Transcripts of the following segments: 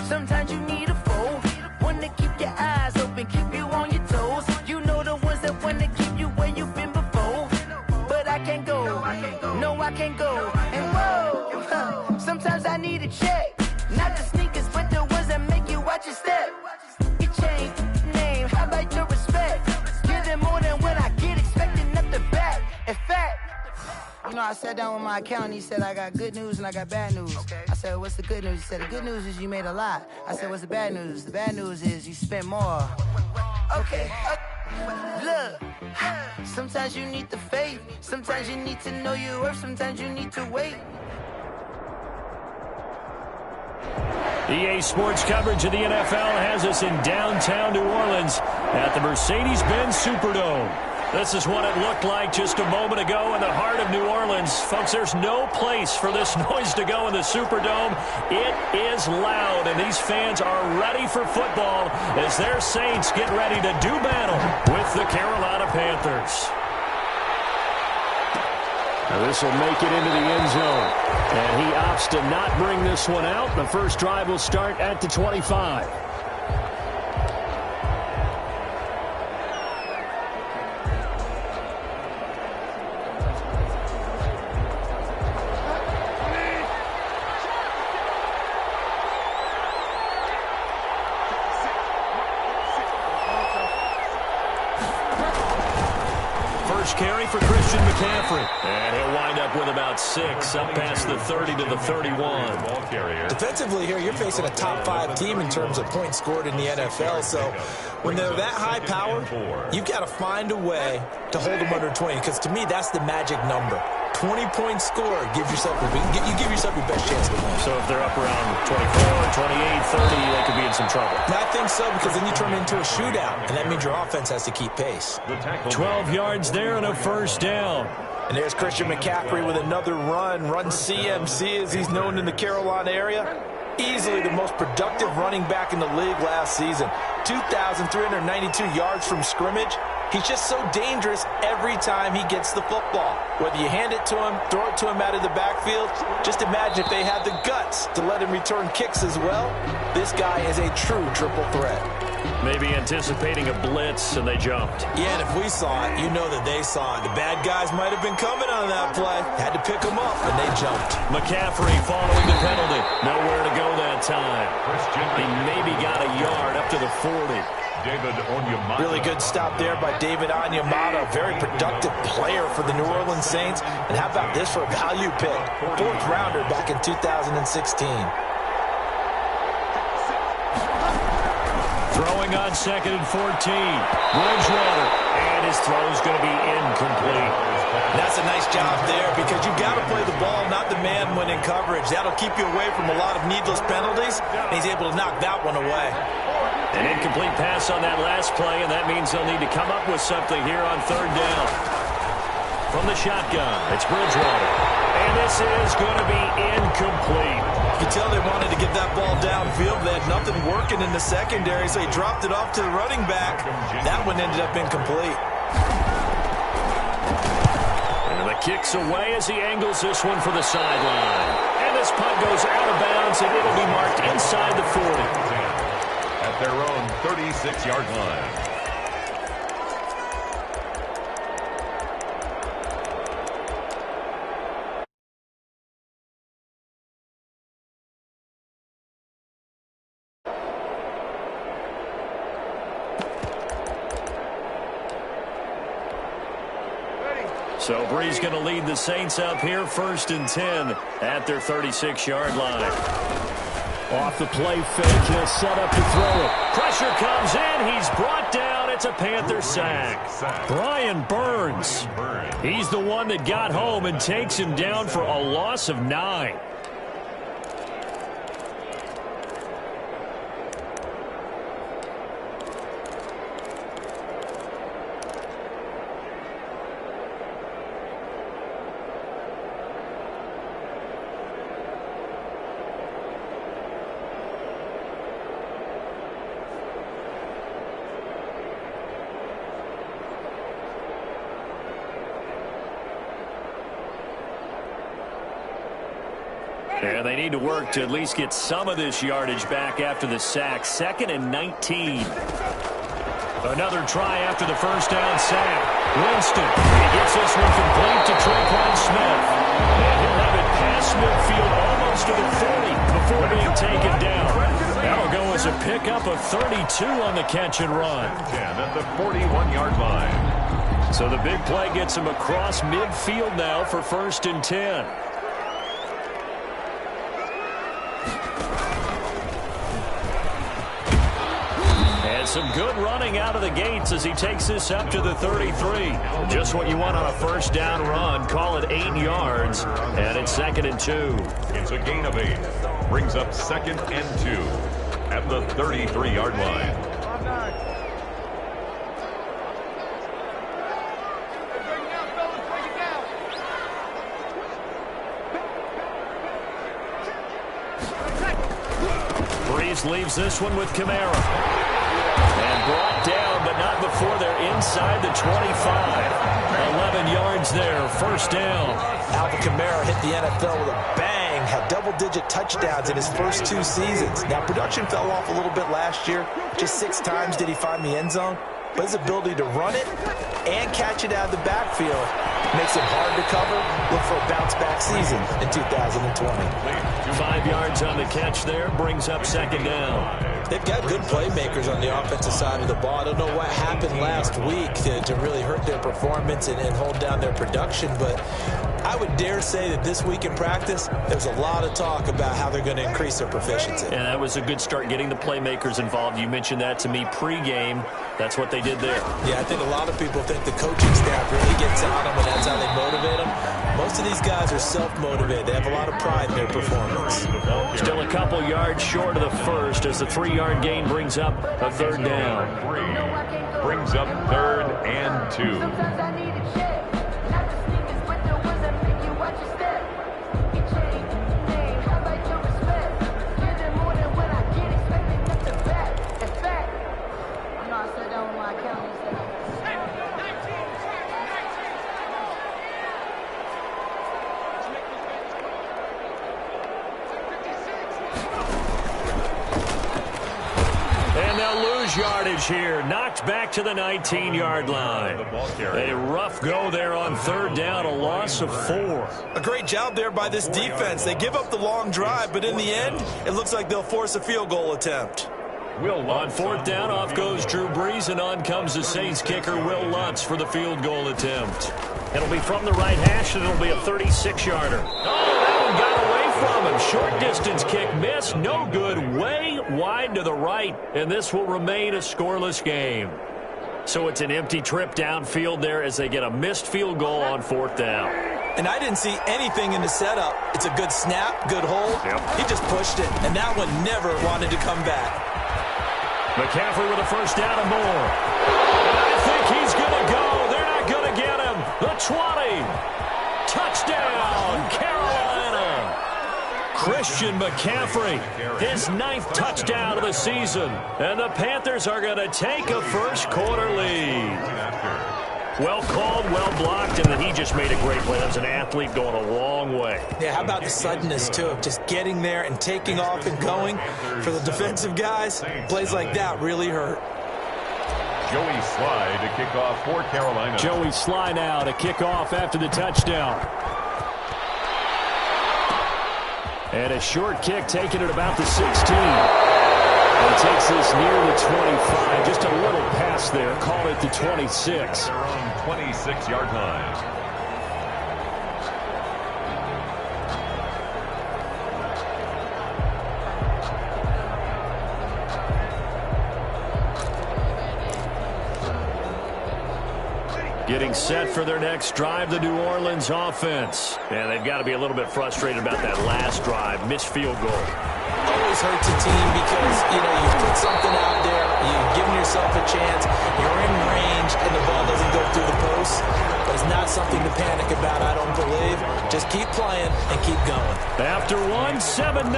Sometimes you need a foe, one to keep your eyes open, keep you on your toes. You know the ones that want to keep you where you've been before. But I can't go, no I can't go. And whoa, sometimes I need a check. Not the sneakers, but the ones that make you watch your step. Your chain, name, how about your respect? Give them more than what I get, expecting up the back. In fact, you know, I sat down with my accountant. He said, I got good news and I got bad news. Okay. I said, what's the good news? He said, the good news is you made a lot. I said, what's the bad news? The bad news is you spent more. Okay. Look, sometimes you need the faith. Sometimes you need to know your worth. Sometimes you need to wait. EA Sports coverage of the NFL has us in downtown New Orleans at the Mercedes-Benz Superdome. This is what it looked like just a moment ago in the heart of New Orleans. Folks, there's no place for this noise to go in the Superdome. It is loud, and these fans are ready for football as their Saints get ready to do battle with the Carolina Panthers. Now this will make it into the end zone, and he opts to not bring this one out. The first drive will start at the 25. Carry for Christian McCaffrey. And he'll wind up with about 6, up past the 30 to the 31. Ball carrier. Defensively here, you're facing a top 5 team in terms of points scored in the NFL. So when they're that high power, you've got to find a way to hold them under 20. Because to me, that's the magic number. 20-point score gives yourself you give yourself your best chance to win. So if they're up around 24, 28, 30, they could be in some trouble. I think so, because then you turn it into a shootout, and that means your offense has to keep pace. 12 yards there and a first down. And there's Christian McCaffrey with another run CMC, as he's known in the Carolina area. Easily the most productive running back in the league last season. 2,392 yards from scrimmage. He's just so dangerous every time he gets the football. Whether you hand it to him, throw it to him out of the backfield, just imagine if they had the guts to let him return kicks as well. This guy is a true triple threat. Maybe anticipating a blitz, and they jumped. Yeah, and if we saw it, you know that they saw it. The bad guys might have been coming on that play. Had to pick them up, and they jumped. McCaffrey following the penalty. Nowhere to go that time. He maybe got a yard up to the 40. Really good stop there by David Onyemata. Very productive player for the New Orleans Saints. And how about this for a value pick? 4th rounder back in 2016. Throwing on 2nd and 14. Bridgewater. And his throw is going to be incomplete. That's a nice job there, because you've got to play the ball, not the man when in coverage. That'll keep you away from a lot of needless penalties. And he's able to knock that one away. An incomplete pass on that last play, and that means they'll need to come up with something here on 3rd down. From the shotgun, it's Bridgewater. And this is going to be incomplete. You can tell they wanted to get that ball downfield. They had nothing working in the secondary, so he dropped it off to the running back. That one ended up incomplete. And the kick's away as he angles this one for the sideline. And this punt goes out of bounds, and it'll be marked inside the 40. At their own 36-yard line. So Bree's going to lead the Saints up here, 1st and 10 at their 36-yard line. Off the play fake, he'll set up to throw it. Pressure comes in, he's brought down, it's a Panther sack. Brian Burns, he's the one that got home and takes him down for a loss of 9. And they need to work to at least get some of this yardage back after the sack. 2nd and 19. Another try after the first down sack. Winston, he gets this one complete to Tre'Quan Smith. And he'll have it past midfield almost to the 40 before being taken down. That'll go as a pickup of 32 on the catch and run. 10 at the 41-yard line. So the big play gets him across midfield now for 1st and 10. Some good running out of the gates as he takes this up to the 33. Just what you want on a first down run. Call it 8 yards, and it's 2nd and 2. It's a gain of 8. Brings up 2nd and 2 at the 33-yard line. Breeze leaves this one with Kamara. And brought down, but not before they're inside the 25. 11 yards there, 1st down. Alvin Kamara hit the NFL with a bang, had double-digit touchdowns in his first 2 seasons. Now, production fell off a little bit last year. Just 6 times did he find the end zone. But his ability to run it and catch it out of the backfield makes it hard to cover. Look for a bounce-back season in 2020. 5 yards on the catch there, brings up 2nd down. They've got good playmakers on the offensive side of the ball. I don't know what happened last week to really hurt their performance and hold down their production, but I would dare say that this week in practice, there's a lot of talk about how they're going to increase their proficiency. And that was a good start, getting the playmakers involved. You mentioned that to me pregame. That's what they did there. Yeah, I think a lot of people think the coaching staff really gets on them, and that's how they motivate them. Most of these guys are self-motivated. They have a lot of pride in their performance. Still a couple yards short of the first as the 3-yard gain brings up a 3rd down. 3 brings up 3rd and 2. Yardage here, knocked back to the 19-yard line. A rough go there on 3rd down, a loss of 4. A great job there by this defense. They give up the long drive, but in the end, it looks like they'll force a field goal attempt. On 4th down, off goes Drew Brees, and on comes the Saints kicker, Will Lutz, for the field goal attempt. It'll be from the right hash, and it'll be a 36-yarder. Oh, that one got away from him. Short distance kick missed, no good, way wide to the right, and this will remain a scoreless game. So it's an empty trip downfield there as they get a missed field goal on 4th down. And I didn't see anything in the setup. It's a good snap, good hold. He just pushed it, and that one never wanted to come back. McCaffrey with a first down and more. And I think he's going to go. They're not going to get him. The 20. Touchdown, Carolina. Christian McCaffrey, his 9th touchdown of the season. And the Panthers are going to take a first-quarter lead. Well called, well blocked, and then he just made a great play. That was an athlete going a long way. Yeah, how about the suddenness, too, of just getting there and taking off and going? For the defensive guys, plays like that really hurt. Joey Sly to kick off for Carolina. Joey Sly now to kick off after the touchdown. And a short kick taken at about the 16. And takes this near the 25. Just a little pass there. Call it the 26. Their own 26-yard line. Getting set for their next drive, the New Orleans offense. And they've got to be a little bit frustrated about that last drive. Missed field goal. Always hurts a team because, you put something out there, you've given yourself a chance, you're in range, and the ball doesn't go through the post. But it's not something to panic about, I don't believe. Just keep playing and keep going. After one, 7-0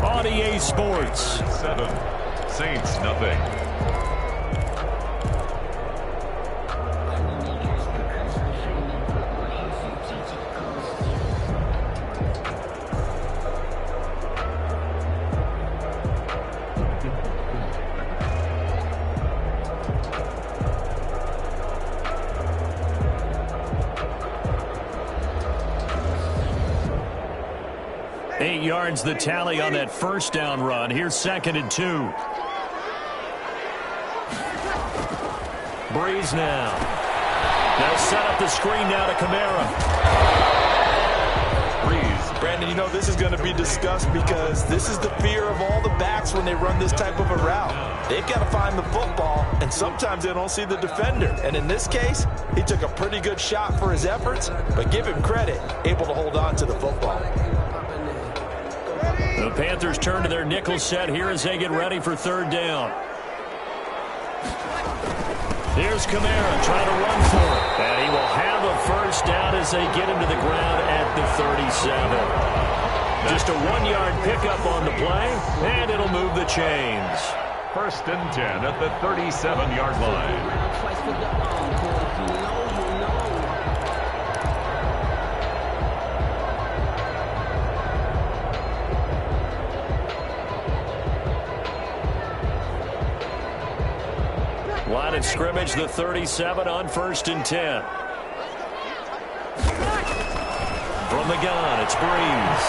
on EA Sports. 7. Saints, nothing. 8 yards the tally on that first down run. Here's 2nd and 2. Breeze now. They'll set up the screen now to Kamara. Brandon, you know this is going to be discussed because this is the fear of all the backs when they run this type of a route. They've got to find the football, and sometimes they don't see the defender. And in this case, he took a pretty good shot for his efforts, but give him credit, able to hold on to the football. The Panthers turn to their nickel set here as they get ready for 3rd down. Here's Kamara trying to run for it. And he will have a first down as they get him to the ground at the 37. Just a 1-yard pickup on the play, and it'll move the chains. 1st and 10 at the 37-yard line. Line of scrimmage, the 37 on 1st and 10. From the gun, it's Breeze.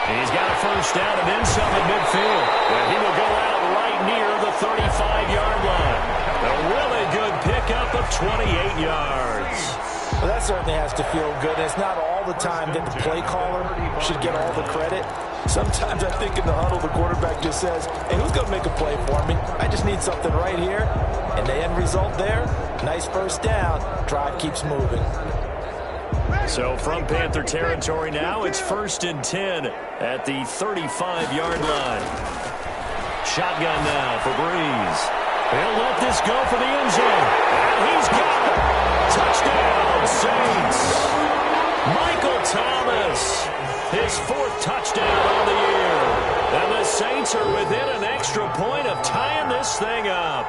He's got a first down and then some at midfield. And he will go out right near the 35-yard line. A really good pickup of 28 yards. Well, that certainly has to feel good. It's not all the time that the play caller should get all the credit. Sometimes I think in the huddle, the quarterback just says, hey, who's going to make a play for me? I just need something right here. And the end result there, nice first down. Drive keeps moving. So from Panther territory now, it's 1st and 10 at the 35-yard line. Shotgun now for Breeze. He'll let this go for the end zone. And he's got it. Touchdown, Saints. Michael Thomas. His 4th touchdown on the year. And the Saints are within an extra point of tying this thing up.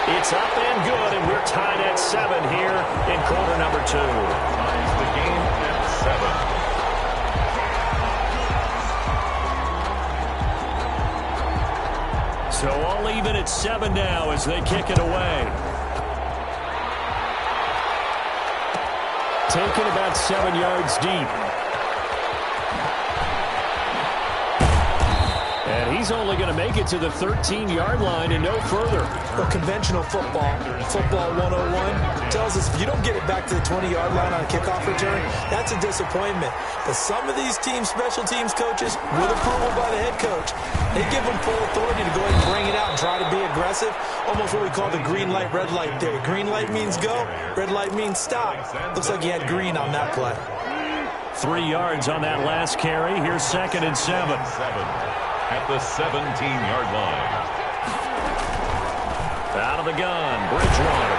It's up and good, and we're tied at 7 here in quarter number 2. Ties the game at 7. So all even at 7 now as they kick it away. Taken about 7 yards deep. And he's only going to make it to the 13-yard line and no further. Well, conventional football 101, tells us if you don't get it back to the 20-yard line on a kickoff return, that's a disappointment. But some of these team special teams coaches, with approval by the head coach, they give them full authority to go ahead and bring it out and try to be aggressive. Almost what we call the green light, red light theory. Green light means go, red light means stop. Looks like he had green on that play. 3 yards on that last carry. Here's 2nd and 7. At the 17-yard line. Out of the gun, Bridgewater.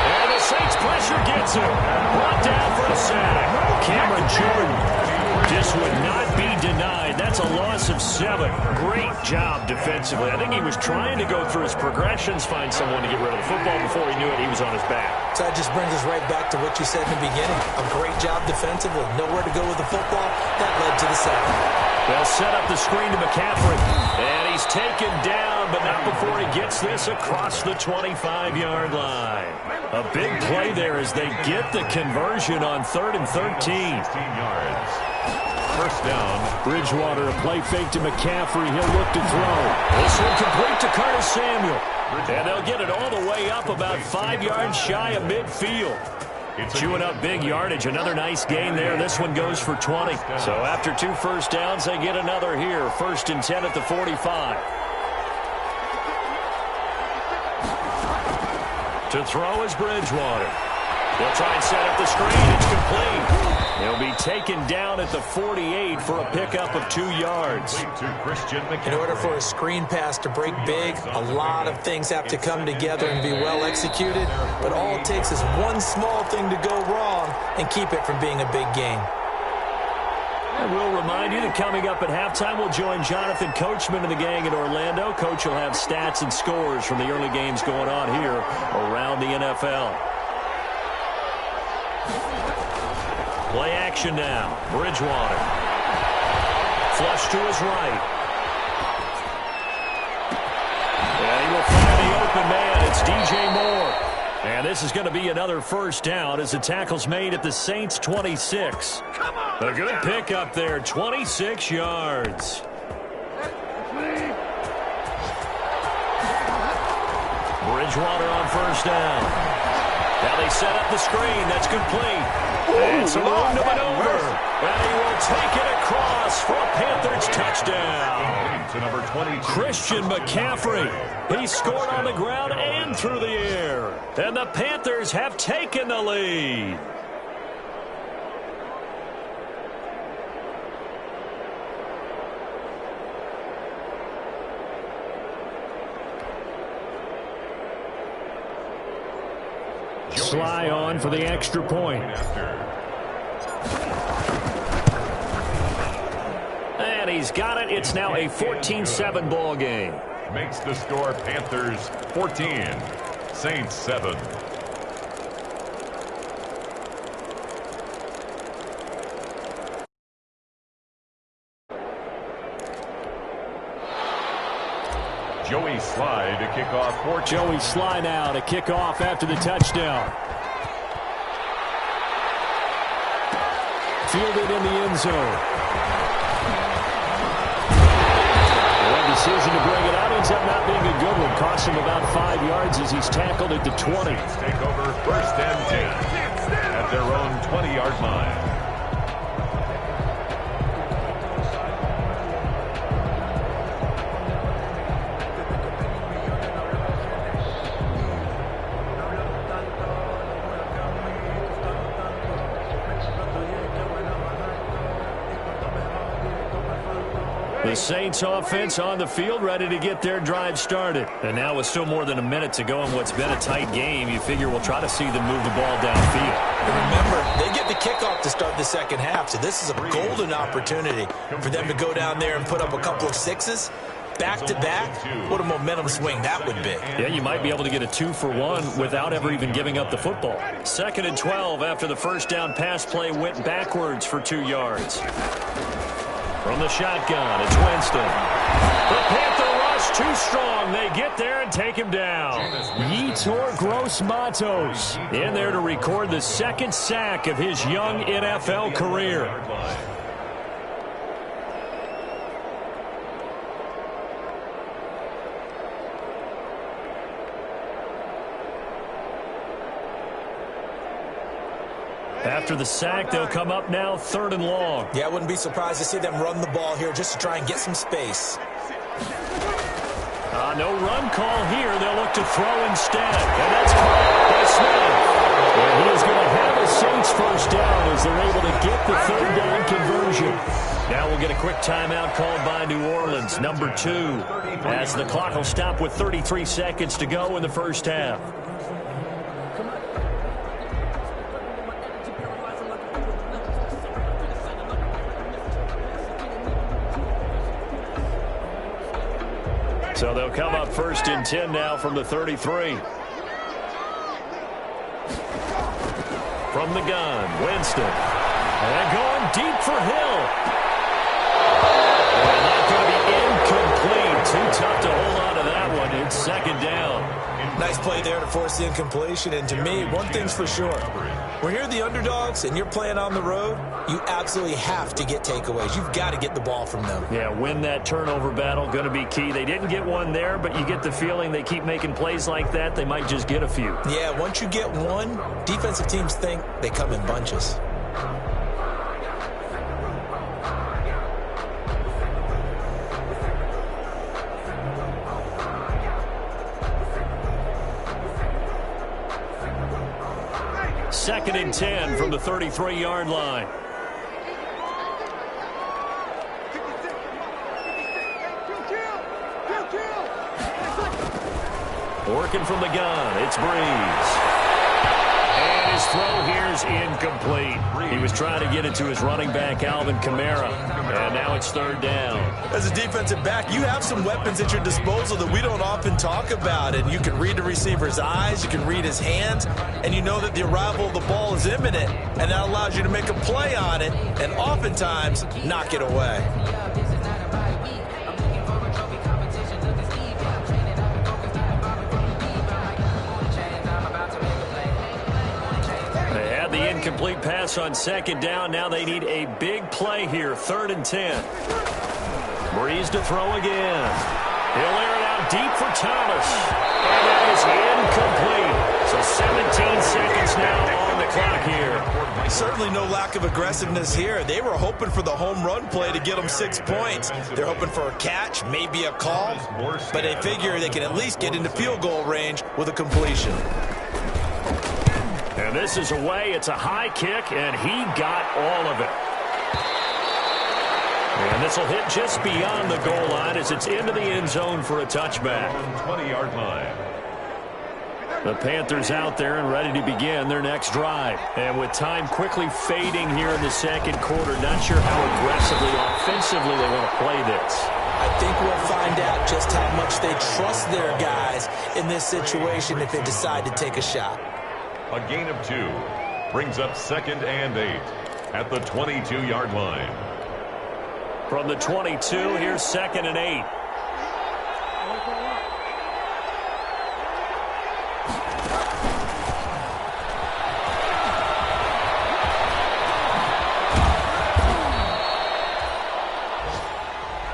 And the Saints pressure gets him. Brought down for a sack. Cameron Jordan just would not be denied. That's a loss of 7. Great job defensively. I think he was trying to go through his progressions, find someone to get rid of the football. Before he knew it, he was on his back. So that just brings us right back to what you said in the beginning. A great job defensively. Nowhere to go with the football. That led to the sack. They'll set up the screen to McCaffrey. And he's taken down, but not before he gets this across the 25-yard line. A big play there as they get the conversion on 3rd and 13. 16 yards. First down. Bridgewater, a play fake to McCaffrey. He'll look to throw. This one complete to Curtis Samuel. And they'll get it all the way up about 5 yards shy of midfield. Chewing up big yardage. Another nice gain there. This one goes for 20. So after 2 first downs, they get another here. 1st and 10 at the 45. To throw is Bridgewater. They'll try and set up the screen. It's complete. He'll be taken down at the 48 for a pickup of 2 yards. In order for a screen pass to break big, a lot of things have to come together and be well executed. But all it takes is one small thing to go wrong and keep it from being a big game. And we'll remind you that coming up at halftime, we'll join Jonathan Coachman and the gang in Orlando. Coach will have stats and scores from the early games going on here around the NFL. Play action now. Bridgewater. Flush to his right. And he will find the open man. It's DJ Moore. And this is going to be another first down as the tackle's made at the Saints' 26. A good pickup there, 26 yards. Bridgewater on first down. Now they set up the screen. That's complete. And some room to maneuver. And he will take it across for a Panthers touchdown. To number 22. Christian McCaffrey. He scored on the ground and through the air. And the Panthers have taken the lead. Sly on for the extra point. And he's got it. It's now a 14-7 ball game. Makes the score Panthers 14, Saints 7. Joey Sly to kick off for Joey Sly now to kick off after the touchdown. Fielded in the end zone. The decision to bring it out ends up not being a good one. Cost him about 5 yards as he's tackled at the 20. Take over first and 10 at their own 20-yard line. The Saints offense on the field, ready to get their drive started. And now with still more than a minute to go in what's been a tight game, you figure we'll try to see them move the ball downfield. Remember, they get the kickoff to start the second half, so this is a golden opportunity for them to go down there and put up a couple of sixes. Back-to-back, what a momentum swing that would be. Yeah, you might be able to get a 2-for-1 without ever even giving up the football. 2nd and 12 after the first down pass play went backwards for 2 yards. From the shotgun, it's Winston. The Panther rush too strong. They get there and take him down. Yetur Gross-Matos in there to record the 2nd sack of his young NFL career. After the sack, they'll come up now 3rd and long. Yeah, I wouldn't be surprised to see them run the ball here just to try and get some space. No run call here. They'll look to throw instead. And that's caught by Smith. And he is going to have a Saints first down as they're able to get the 3rd down conversion. Now we'll get a quick timeout called by New Orleans, number 2, as the clock will stop with 33 seconds to go in the first half. So they'll come up 1st and 10 now from the 33. From the gun, Winston. And going deep for Hill. And not going to be incomplete. Too tough to hold on to that one. It's 2nd down. Nice play there to force the incompletion. And to me, one thing's for sure. When you're the underdogs and you're playing on the road, you absolutely have to get takeaways. You've got to get the ball from them. Yeah, win that turnover battle, going to be key. They didn't get one there, but you get the feeling they keep making plays like that, they might just get a few. Yeah, once you get one, defensive teams think they come in bunches. Second and 10 from the 33-yard line. Working from the gun, it's Breeze. And his throw here is incomplete. He was trying to get it to his running back, Alvin Kamara. And now it's 3rd down. As a defensive back, you have some weapons at your disposal that we don't often talk about. And you can read the receiver's eyes, you can read his hands, and you know that the arrival of the ball is imminent. And that allows you to make a play on it and oftentimes knock it away. the incomplete pass on second down. Now they need a big play here, 3rd and 10. Breeze to throw again. He'll air it out deep for Thomas. And that is incomplete. So 17 seconds now on the clock here. Certainly no lack of aggressiveness here. They were hoping for the home run play to get them 6 points. They're hoping for a catch, maybe a call, but they figure they can at least get into field goal range with a completion. And this is away. It's a high kick, and he got all of it. And this will hit just beyond the goal line as it's into the end zone for a touchback. 20-yard line. The Panthers out there and ready to begin their next drive. And with time quickly fading here in the second quarter, not sure how aggressively, offensively they want to play this. I think we'll find out just how much they trust their guys in this situation if they decide to take a shot. A gain of 2 brings up 2nd and 8 at the 22-yard line. From the 22, here's 2nd and 8.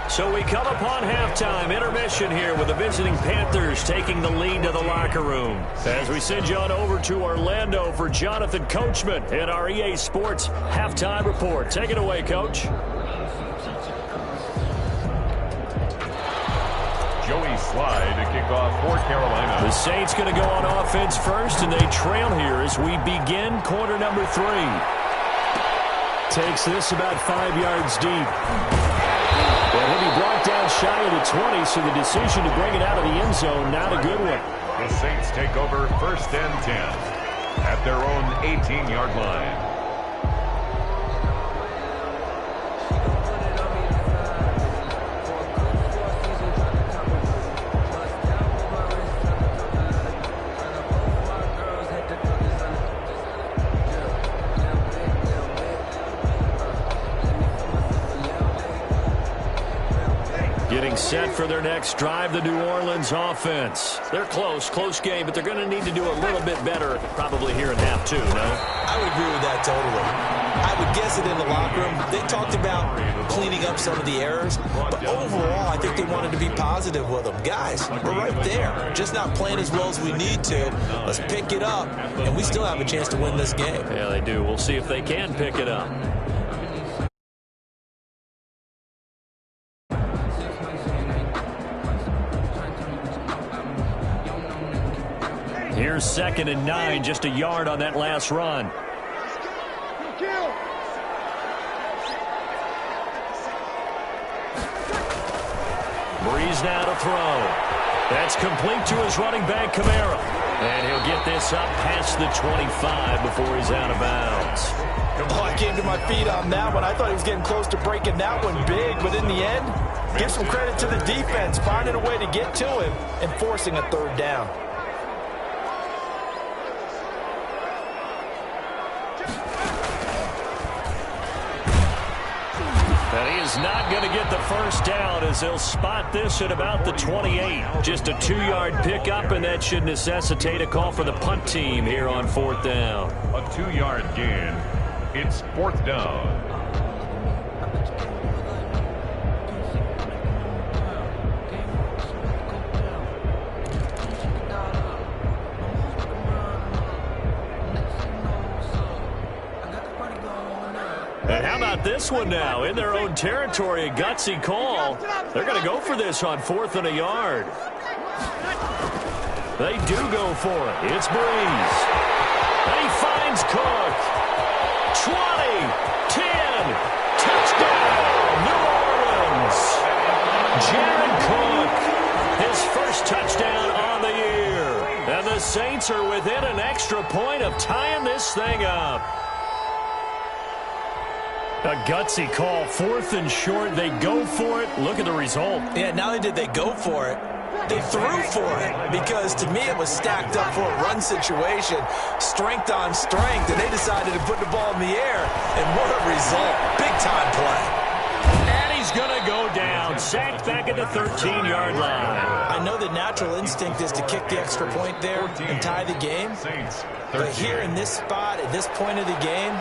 So we come upon halftime, intermission here with the visiting Panthers taking the lead to the locker room. As we send you on over to Orlando for Jonathan Coachman in our EA Sports Halftime Report. Take it away, Coach. Joey Slye to kick off for Carolina. The Saints going to go on offense first, and they trail here as we begin quarter number 3. Takes this about 5 yards deep. Well, he'll be brought down shy of the 20, so the decision to bring it out of the end zone, not a good one. The Saints take over 1st and 10 at their own 18-yard line. Getting set for their next drive, the New Orleans offense. They're close game, but they're going to need to do a little bit better probably here in half 2, no? I would agree with that totally. I would guess it in the locker room. They talked about cleaning up some of the errors, but overall, I think they wanted to be positive with them. Guys, we're right there. Just not playing as well as we need to. Let's pick it up, and we still have a chance to win this game. Yeah, they do. We'll see if they can pick it up. Here's 2nd and 9, just a yard on that last run. Breeze now to throw. That's complete to his running back, Kamara. And he'll get this up past the 25 before he's out of bounds. Oh, I came to my feet on that one. I thought he was getting close to breaking that one big, but in the end, give some credit to the defense, finding a way to get to him and forcing a 3rd down. And he is not going to get the first down as they'll spot this at about the 28. Just a 2-yard pickup, and that should necessitate a call for the punt team here on 4th down. A 2-yard gain. It's 4th down. And how about this one now? In their own territory, a gutsy call. They're going to go for this on 4th and a yard. They do go for it. It's Breeze. And he finds Cook. 20, 10, touchdown, New Orleans. Jared Cook, his first touchdown on the year. And the Saints are within an extra point of tying this thing up. A gutsy call, 4th and short. They go for it. Look at the result. Yeah, not only did they go for it, they threw for it, because to me it was stacked up for a run situation, strength on strength, and they decided to put the ball in the air, and what a result. Big time play. And he's going to go down. sacked back at the 13-yard line. I know the natural instinct is to kick the extra point there and tie the game. But here in this spot, at this point of the game,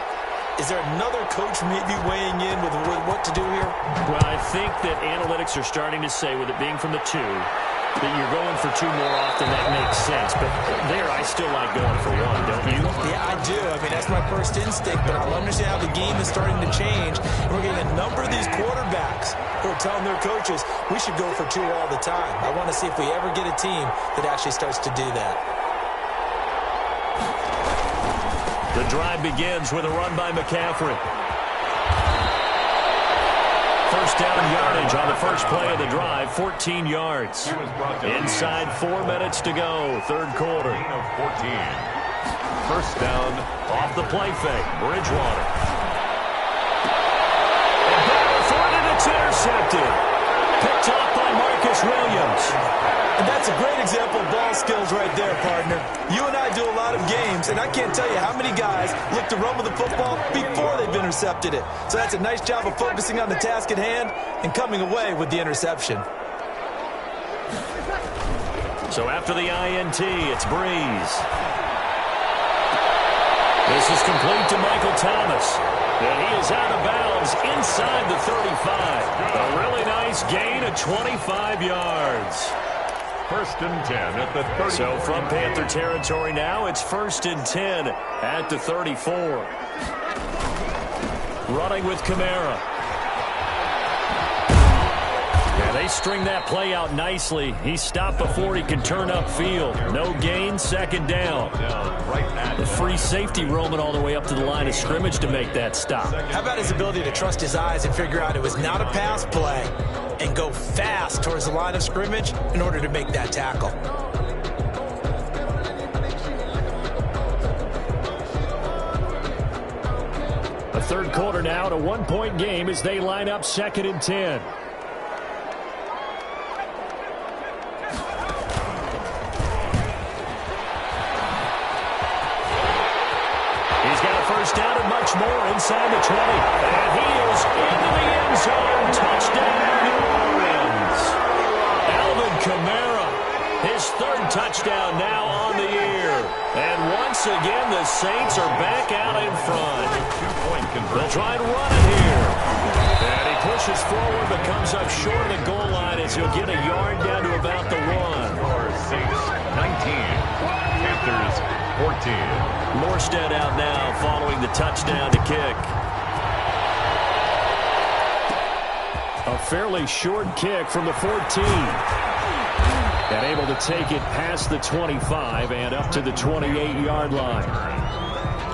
is there another coach maybe weighing in with what to do here? Well, I think that analytics are starting to say, with it being from the 2, that you're going for 2 more often. That makes sense. But there, I still like going for 1, don't you? Yeah, I do. I mean, that's my first instinct. But I understand how the game is starting to change. And we're getting a number of these quarterbacks who are telling their coaches, we should go for 2 all the time. I want to see if we ever get a team that actually starts to do that. The drive begins with a run by McCaffrey. First down yardage on the first play of the drive, 14 yards. Inside 4 minutes to go, third quarter. 14. First down off the play fake, Bridgewater. And battle for it, and it's intercepted. Picked off by Marcus Williams. And that's a great example of ball skills right there, partner. You and I do a lot of games, and I can't tell you how many guys look to run with the football before they've intercepted it. So that's a nice job of focusing on the task at hand and coming away with the interception. So after the INT, it's Breeze. This is complete to Michael Thomas. And he is out of bounds inside the 35. A really nice gain of 25 yards. First and 10 at the 30. So from Panther territory now, it's first and 10 at the 34. Running with Kamara. Yeah, they string that play out nicely. He stopped before he could turn upfield. No gain, second down. The free safety roaming all the way up to the line of scrimmage to make that stop. How about his ability to trust his eyes and figure out it was not a pass play and go fast towards the line of scrimmage in order to make that tackle? A third quarter now, at a 1-point game as they line up second and 10. First down and much more inside the 20. And he is into the end zone. Touchdown, New Orleans. Alvin Kamara, his third touchdown now on the year. And once again, the Saints are back out in front. They'll try and run it here. And he pushes forward but comes up short of the goal line as he'll get a yard down to about the 1. Saints 19, Panthers 14. Morstead out now following the touchdown to kick. A fairly short kick from the 14. And able to take it past the 25 and up to the 28-yard line.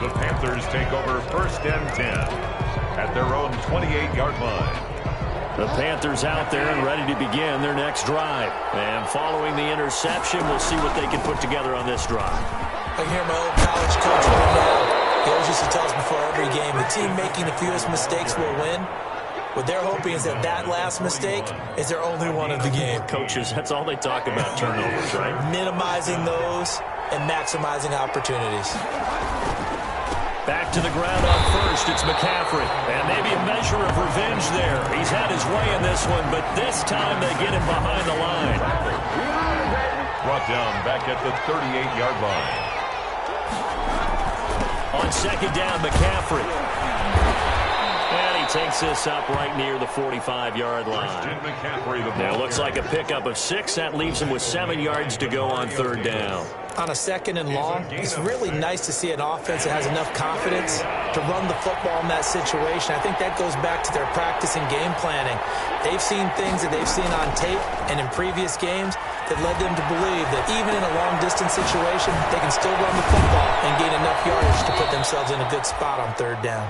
The Panthers take over first and 10 at their own 28-yard line. The Panthers out there and ready to begin their next drive. And following the interception, we'll see what they can put together on this drive. I hear my old college coach he always used to tell us before every game, the team making the fewest mistakes will win. What they're hoping is that that last mistake is their only one of the game. Coaches, that's all they talk about, turnovers, right? Minimizing those and maximizing opportunities. Back to the ground up first, it's McCaffrey. And maybe a measure of revenge there. He's had his way in this one, but this time they get him behind the line. Brought down back at the 38-yard line. On second down, McCaffrey. And he takes this up right near the 45-yard line. Now, looks like a pickup of 6. That leaves him with 7 yards to go on third down. On a second and long, it's really nice to see an offense that has enough confidence to run the football in that situation. I think that goes back to their practice and game planning. They've seen things that they've seen on tape and in previous games that led them to believe that even in a long-distance situation, they can still run the football and gain enough yardage to put themselves in a good spot on third down.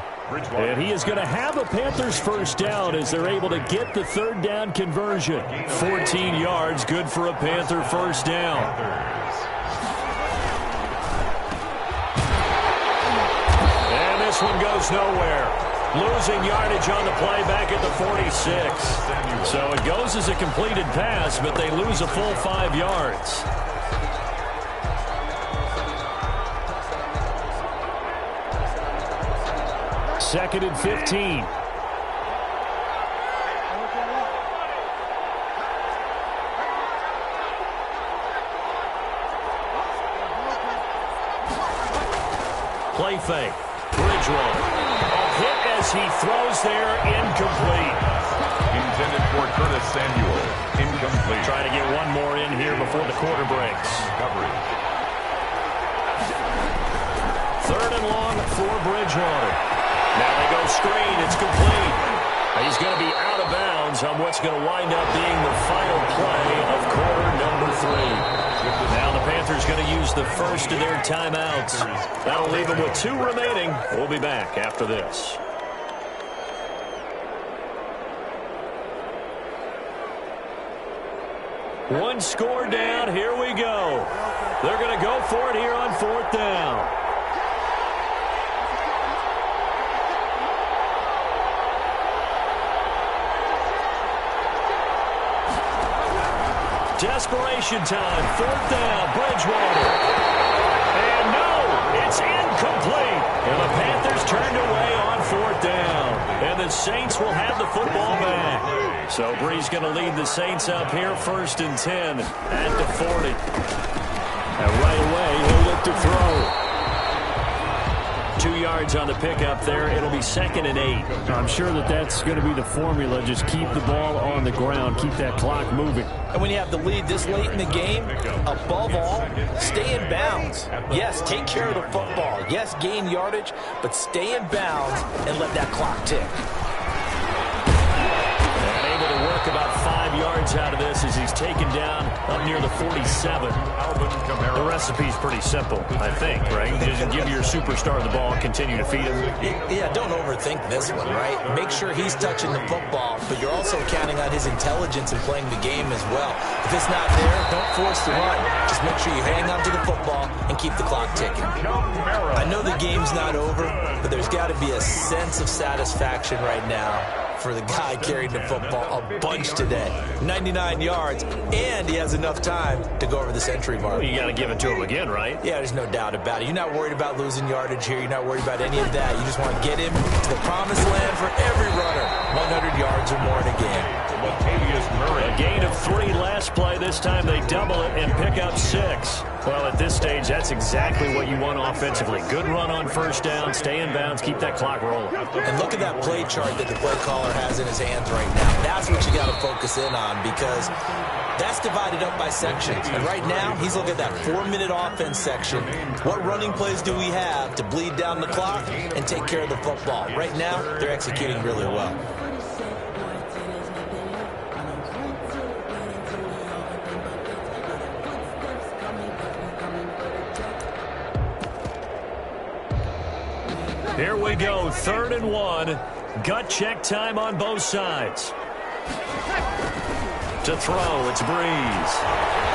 And he is going to have the Panthers first down as they're able to get the third down conversion. 14 yards, good for a Panther first down. And this one goes nowhere. Losing yardage on the play back at the 46. So it goes as a completed pass, but they lose a full 5 yards. Second and 15. play fake. Bridgewater. A hit as he throws there, incomplete. Intended for Curtis Samuel. Incomplete. Trying to get one more in here before the quarter breaks. Coverage. Third and long for Bridgewater. Now they go screen. It's complete. He's going to be out of bounds on what's going to wind up being the final play of quarter number 3. Now the Panthers going to use the first of their timeouts. That'll leave them with 2 remaining. We'll be back after this. One score down. Here we go. They're going to go for it here on 4th down. Desperation time. 4th down. Bridgewater. And no, it's incomplete. And the Panthers turned away on 4th down. And the Saints will have the football back. So Bree's going to lead the Saints up here 1st and 10 at the 40. And right away, he'll look to throw. 2 yards on the pickup there. It'll be 2nd and 8. I'm sure that's going to be the formula. Just keep the ball on the ground. Keep that clock moving. And when you have the lead this late in the game, above all, stay in bounds. Yes, take care of the football. Yes, gain yardage, but stay in bounds and let that clock tick. And able to work about 5 yards out of this as he's taken down up near the 47. The recipe's pretty simple, I think, right? Just give your superstar the ball, continue to feed him. Yeah, don't overthink this one, right? Make sure he's touching the football, but you're also counting on his intelligence in playing the game as well. If it's not there, don't force the run. Just make sure you hang on to the football and keep the clock ticking. I know the game's not over, but there's got to be a sense of satisfaction right now for the guy carrying the football a bunch today. 99 yards, and he has enough time to go over the century mark. Well, you got to give it to him again, right? Yeah, there's no doubt about it. You're not worried about losing yardage here. You're not worried about any of that. You just want to get him to the promised land for every runner. 100 yards or more in a game. A gain of 3 last play. This time they double it and pick up 6. Well, at this stage, that's exactly what you want offensively. Good run on 1st down, stay in bounds, keep that clock rolling. And look at that play chart that the play caller has in his hands right now. That's what you got to focus in on, because that's divided up by sections. And right now, he's looking at that 4-minute offense section. What running plays do we have to bleed down the clock and take care of the football? Right now, they're executing really well. Here we go, 3rd and 1. Gut check time on both sides. To throw, it's Breeze.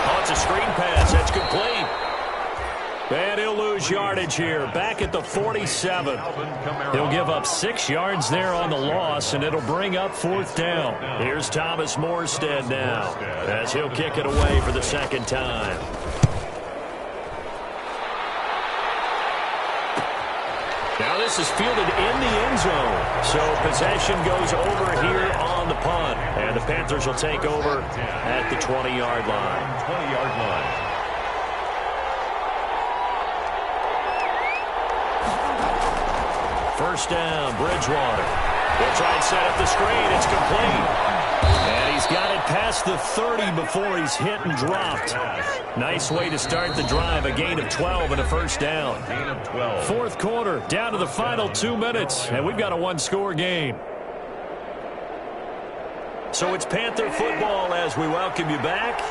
Oh, it's a screen pass. That's complete. And he'll lose yardage here. Back at the 47. He'll give up 6 yards there on the loss, and it'll bring up 4th down. Here's Thomas Morstead now, as he'll kick it away for the 2nd time. Now this is fielded in the end zone. So possession goes over here on the punt. And the Panthers will take over at the 20-yard line. 20-yard line. First down, Bridgewater. They'll try and set up the screen. It's complete. And he's got it past the 30 before he's hit and dropped. Nice way to start the drive. A gain of 12 and a 1st down. Gain of 12. 4th quarter, down to the final 2 minutes. And we've got a 1-score game. So it's Panther football as we welcome you back.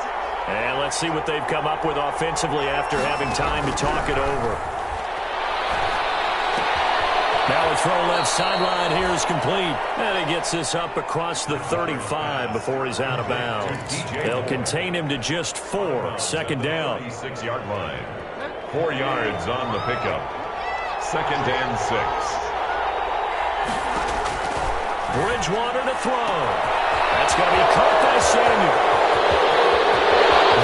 And let's see what they've come up with offensively after having time to talk it over. Now a throw left sideline here is complete. And he gets this up across the 35 before he's out of bounds. They'll contain him to just 4. 2nd down. 36-yard line. 4 yards on the pickup. 2nd and 6. Bridgewater to throw. That's going to be caught by Samuel.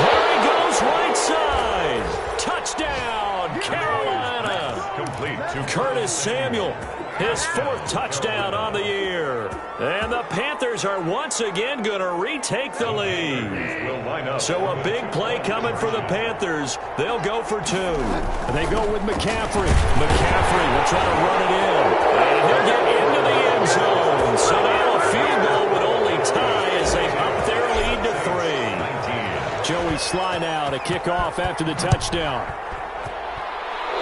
There he goes right side. Touchdown, Carolina. Complete to Curtis Samuel, his 4th touchdown on the year. And the Panthers are once again going to retake the lead. So a big play coming for the Panthers. They'll go for 2. And they go with McCaffrey. McCaffrey will try to run it in. And he'll get into the end zone. So now a field goal would only tie as they up their lead to 3. Joey slide out, a kickoff after the touchdown.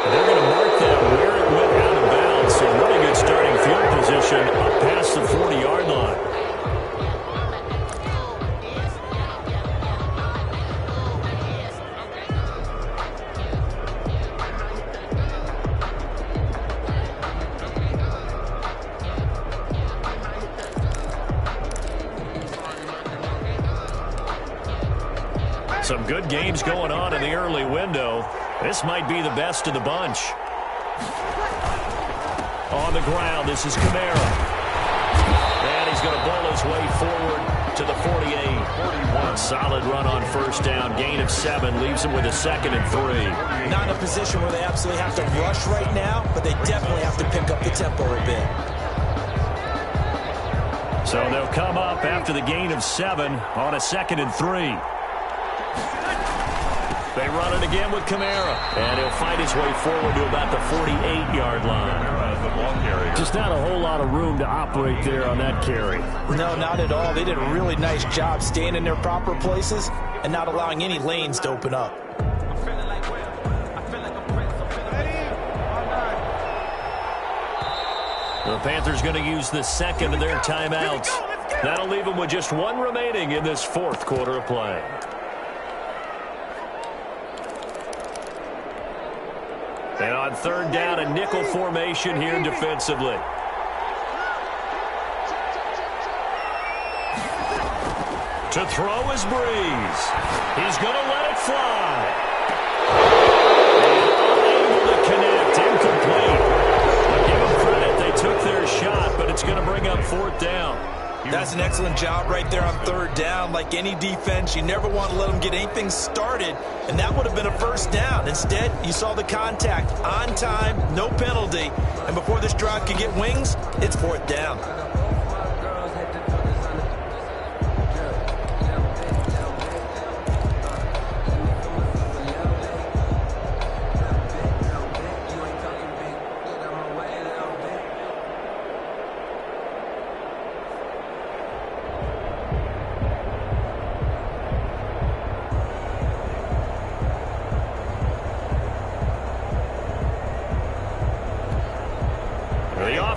They're going to mark that where it went out of bounds. So really good starting field position up past the 40-yard line. Some good games going on in the early window. This might be the best of the bunch. On the ground, this is Kamara. And he's going to bowl his way forward to the 48. Solid run on first down. Gain of 7 leaves him with a 2nd and 3. Not in a position where they absolutely have to rush right now, but they definitely have to pick up the tempo a bit. So they'll come up after the gain of 7 on a 2nd and 3. They run it again with Kamara. And he'll fight his way forward to about the 48-yard line. Just not a whole lot of room to operate there on that carry. No, not at all. They did a really nice job staying in their proper places and not allowing any lanes to open up. The Panthers going to use the 2nd of their timeouts. That'll leave them with just 1 remaining in this 4th quarter of play. And on 3rd down, a nickel formation here defensively. To throw is Breeze. He's going to let it fly. And unable to connect, incomplete. But give them credit, they took their shot, but it's going to bring up 4th down. That's an excellent job right there on 3rd down. Like any defense, you never want to let them get anything started, and that would have been a 1st down. Instead, you saw the contact on time, no penalty, and before this drive could get wings, it's 4th down.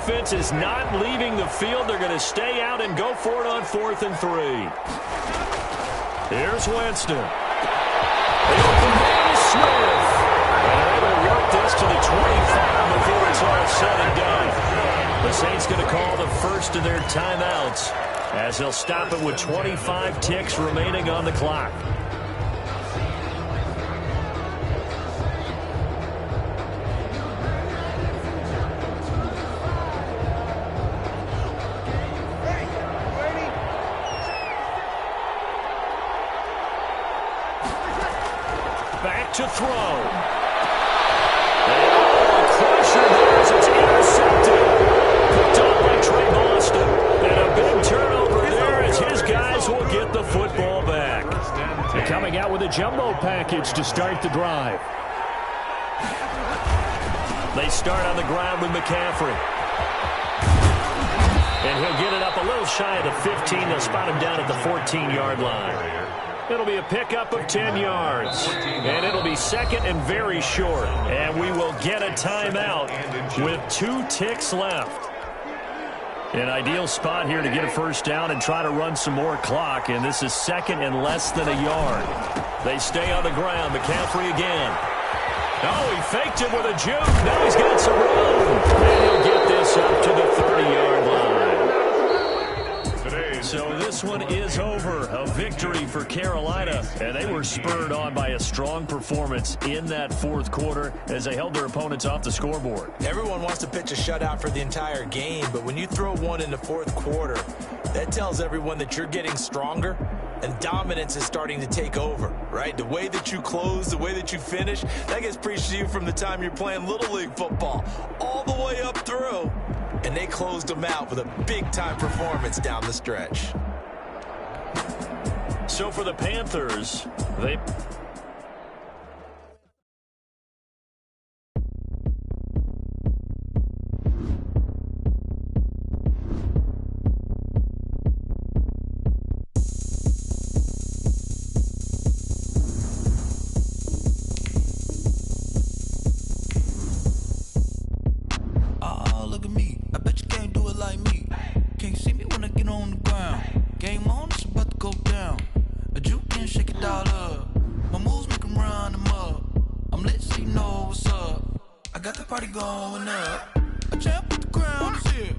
Offense is not leaving the field. They're going to stay out and go for it on 4th and 3. Here's Winston. The open man is Smith. And they will work this to the 25 before it's all said and done. The Saints going to call the first of their timeouts as they'll stop it with 25 ticks remaining on the clock. To throw. And crusher there as it's intercepted. Picked up by Trey Boston. And a big turnover there as his guys will get the football back. They're coming out with a jumbo package to start the drive. They start on the ground with McCaffrey. And he'll get it up a little shy of the 15. They'll spot him down at the 14-yard line. It'll be a pickup of 10 yards. And it'll be 2nd and very short. And we will get a timeout with 2 ticks left. An ideal spot here to get a 1st down and try to run some more clock. And this is 2nd and less than a yard. They stay on the ground. McCaffrey again. Oh, he faked it with a juke. Now he's got some room. And he'll get this up to the 30-yard line. So this one is over. A victory for Carolina. And they were spurred on by a strong performance in that 4th quarter as they held their opponents off the scoreboard. Everyone wants to pitch a shutout for the entire game, but when you throw one in the 4th quarter, that tells everyone that you're getting stronger and dominance is starting to take over, right? The way that you close, the way that you finish, that gets preached to you from the time you're playing Little League football all the way up through. And they closed them out with a big-time performance down the stretch. So for the Panthers, they... Look at me, I bet you can't do it like me. Can't see me when I get on the ground. Game on, it's about to go down. A juke can shake it all up. My moves make 'em run them up. I'm lit so you know what's up. I got the party going up. A champ with the crown is here.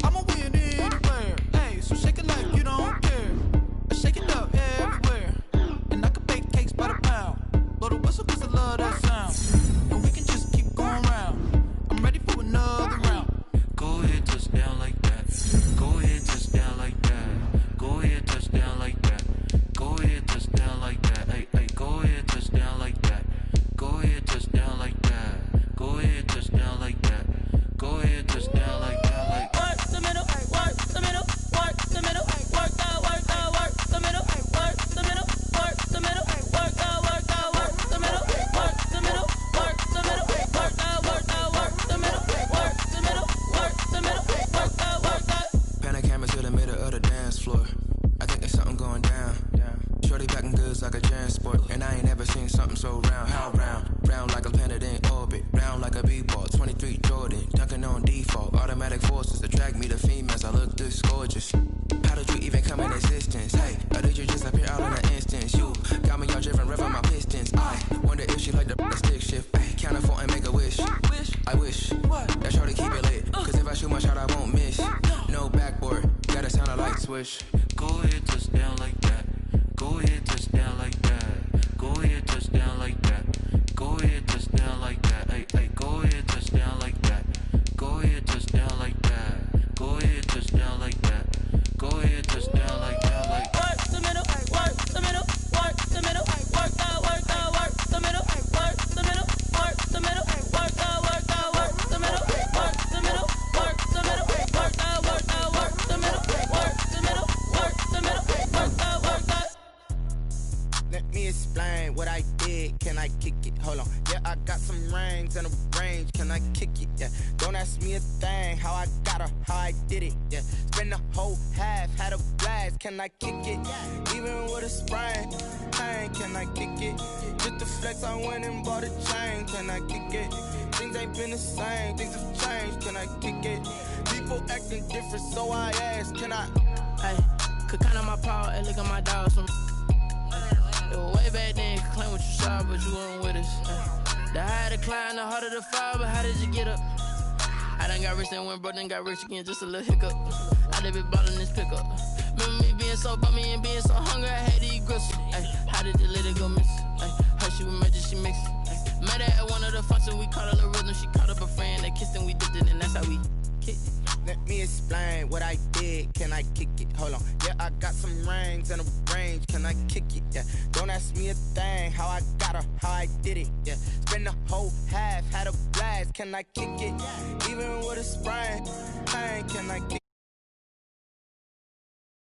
I'ma win anywhere. Hey, so shake it like you don't care. I shake it up everywhere. And I can bake cakes by the pound. Blow the whistle 'cause I love that sound. And we can just keep going round. I'm ready for another round. Go ahead, touch down like that. Go ahead, touch down like that. Go ahead, touch down like that. Go ahead, touch down like that. Hey, hey, go ahead, touch down like that. Go ahead, touch down like that. Go ahead, touch down like that. Go ahead, touch down like that. Like work the middle, work the middle, work the middle, work that, work that, work the middle, work the middle, work the middle, work that, work that, work the middle, work the middle, work the middle, work that, work that, work the middle, work the middle, work the middle, work that, work that. pan a camera to the middle of the dance floor. I think there's something going down. Shorty packing goods like a transport, and I ain't ever seen something so round. How round? Round like a planet in orbit, round like a b-ball. 23 Jordan, dunking on default. Automatic forces attract me to females. I look this gorgeous. How did you even come in existence? Hey, or did you just appear out in an instance? You got me all driven, revving my pistons. I wonder if she like the stick shift. Ay, count it 4 and make a wish. I wish that shorty keep it lit, 'cause if I shoot my shot, I won't miss. No backboard, gotta sound a light switch. Go ahead, touch down like that. Go ahead, touch down like that. Go ahead, touch down like that. Go ahead, touch down like that. Hey, hey, go ahead, touch down like that. Go ahead, touch down like that. Go ahead, touch down like that. Go ahead, touch down like that. Like Work the middle, work the middle, work the middle, work that, work that, work the middle, work the middle, work the middle, work that, work that, work the middle, work the middle, work the middle, work that, work that, work the middle, work the middle, work the middle, work that, work that. Let me explain what I did. Can I kick it? Hold on. Yeah, I got some rings and a range. Can I kick it? Yeah. Don't ask me a thing. How I got her, how I did it. Yeah. Spend the whole half, had a blast. Can I kick it? Even with a sprain. Hey, can I kick it? Just to flex, I went and bought a chain. Can I kick it? Things ain't been the same. Things have changed. Can I kick it? People acting different, so I asked. Can I? Hey, could count on my power and look at my dogs from. It was way back then, could claim what you saw, but you weren't with us. The higher the climb, the harder the fall, but how did you get up? I done got rich and went broke, then got rich again, just a little hiccup. I done been ballin' this pickup. Remember me being so bummy and being so hungry, I had to eat gristle. Ay, how did you let it go miss? Ay, her she was magic, she mixed. Met her at one of the functions, we caught her the rhythm, she caught up a friend, they kissed and we dipped it, and that's how we kicked it. Let me explain what I did. Can I kick it? Hold on. Yeah, I got some rings and a range. Can I kick it? Yeah. Don't ask me a thing. How I got her, how I did it. Yeah. Spend the whole half, had a blast. Can I kick it? Even with a sprain. Hey, can I kick it?